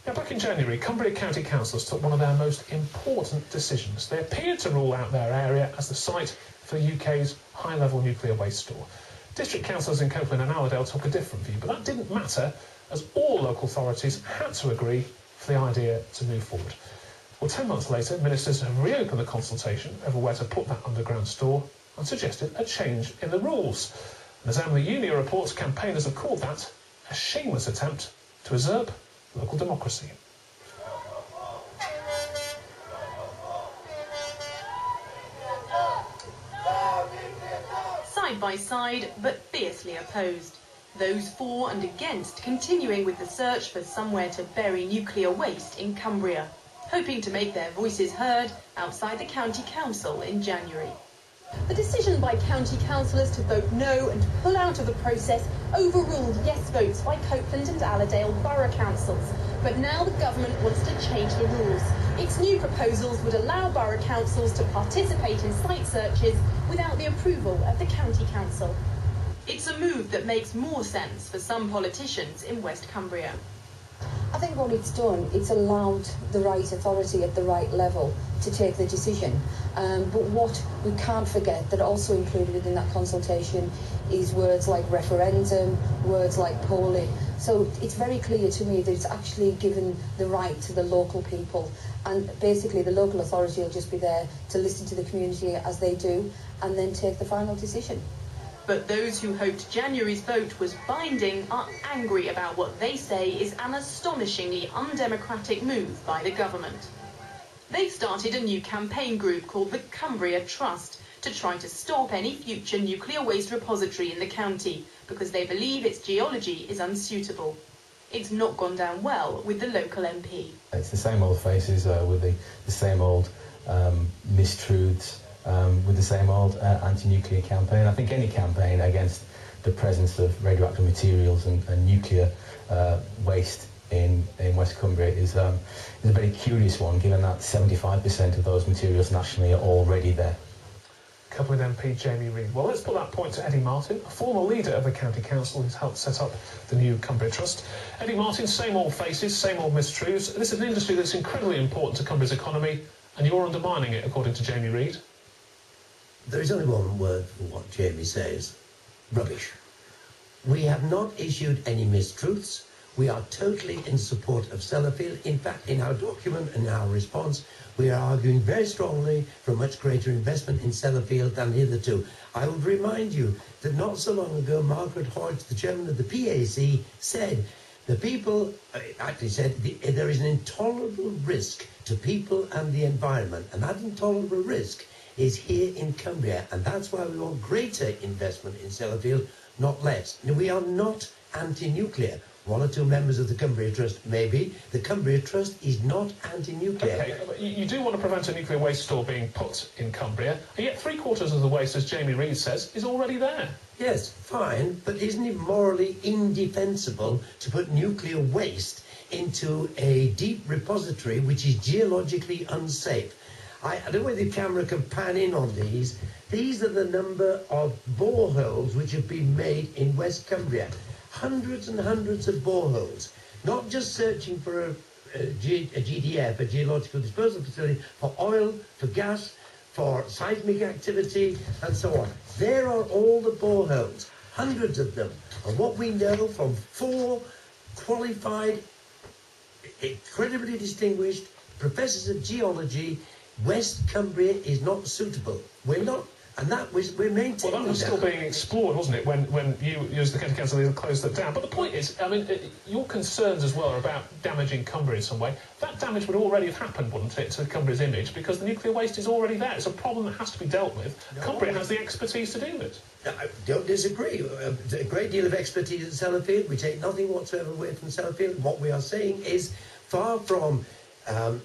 Now, back in January, Cumbria County Councillors took one of their most important decisions. They appeared to rule out their area as the site for the UK's high-level nuclear waste store. District councillors in Copeland and Allerdale took a different view, but that didn't matter, as all local authorities had to agree for the idea to move forward. Well, 10 months later, ministers have reopened the consultation over where to put that underground store and suggested a change in the rules. And as Emily Unia reports, campaigners have called that a shameless attempt to usurp local democracy. Side by side, but fiercely opposed. Those for and against continuing with the search for somewhere to bury nuclear waste in Cumbria, hoping to make their voices heard outside the County Council in January. The decision by county councillors to vote no and pull out of the process overruled yes votes by Copeland and Allerdale borough councils. But now the government wants to change the rules. Its new proposals would allow borough councils to participate in site searches without the approval of the county council. It's a move that makes more sense for some politicians in West Cumbria. I think what it's done, it's allowed the right authority at the right level to take the decision. But what we can't forget that also included within that consultation is words like referendum, words like polling. So it's very clear to me that it's actually given the right to the local people. And basically the local authority will just be there to listen to the community as they do and then take the final decision. But those who hoped January's vote was binding are angry about what they say is an astonishingly undemocratic move by the government. They've started a new campaign group called the Cumbria Trust to try to stop any future nuclear waste repository in the county because they believe its geology is unsuitable. It's not gone down well with the local MP. It's the same old faces with the same old mistruths. With the same old anti-nuclear campaign. I think any campaign against the presence of radioactive materials and nuclear waste in West Cumbria is a very curious one, given that 75% of those materials nationally are already there. Coupling MP Jamie Reid. Well, let's put that point to Eddie Martin, a former leader of the County Council who's helped set up the new Cumbria Trust. Eddie Martin, same old faces, same old mistruths. This is an industry that's incredibly important to Cumbria's economy, and you're undermining it, according to Jamie Reid. There is only one word for what Jamie says: rubbish. We have not issued any mistruths. We are totally in support of Sellafield. In fact, in our document and our response, we are arguing very strongly for a much greater investment in Sellafield than hitherto. I would remind you that not so long ago, Margaret Hodge, the chairman of the PAC, said the people, actually said, there is an intolerable risk to people and the environment, and that intolerable risk is here in Cumbria, and that's why we want greater investment in Sellafield, not less. Now, we are not anti-nuclear. One or two members of the Cumbria Trust may be. The Cumbria Trust is not anti-nuclear. Okay, but you do want to prevent a nuclear waste store being put in Cumbria, and yet 3/4 of the waste, as Jamie Reid says, is already there. Yes, fine, but isn't it morally indefensible to put nuclear waste into a deep repository which is geologically unsafe? I don't know whether the camera can pan in on these. These are the number of boreholes which have been made in West Cumbria. Hundreds and hundreds of boreholes. Not just searching for a GDF, a geological disposal facility, for oil, for gas, for seismic activity, and so on. There are all the boreholes, hundreds of them. And what we know from 4 qualified, incredibly distinguished professors of geology, West Cumbria is not suitable. We're not, and that was, we're maintaining. Well, that was still being explored, wasn't it, when you, as the County Council, closed that down? But the point is, I mean, your concerns as well are about damaging Cumbria in some way. That damage would already have happened, wouldn't it, to Cumbria's image, because the nuclear waste is already there. It's a problem that has to be dealt with. No, Cumbria has the expertise to do it. No, I don't disagree. A great deal of expertise at Sellafield. We take nothing whatsoever away from Sellafield. What we are saying is, far from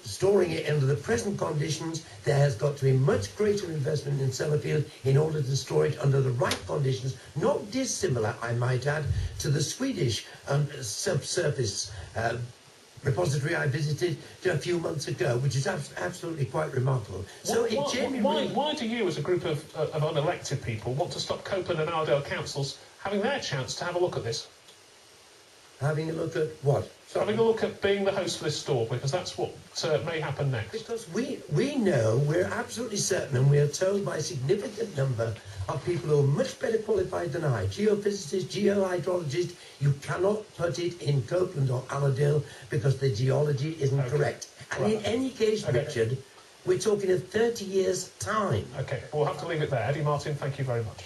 storing it under the present conditions, there has got to be much greater investment in Sellafield in order to store it under the right conditions, not dissimilar, I might add, to the Swedish subsurface repository I visited a few months ago, which is absolutely quite remarkable. So why do you, as a group of unelected people, want to stop Copeland and Allerdale councils having their chance to have a look at this? Having a look at what? Sorry. Having a look at being the host for this store, because that's what may happen next. Because we know, we're absolutely certain, and we are told by a significant number of people who are much better qualified than I, geophysicists, geohydrologists, you cannot put it in Copeland or Allerdale because the geology isn't correct. And in any case, Richard, we're talking of 30 years' time. Okay, we'll have to leave it there. Eddie Martin, thank you very much.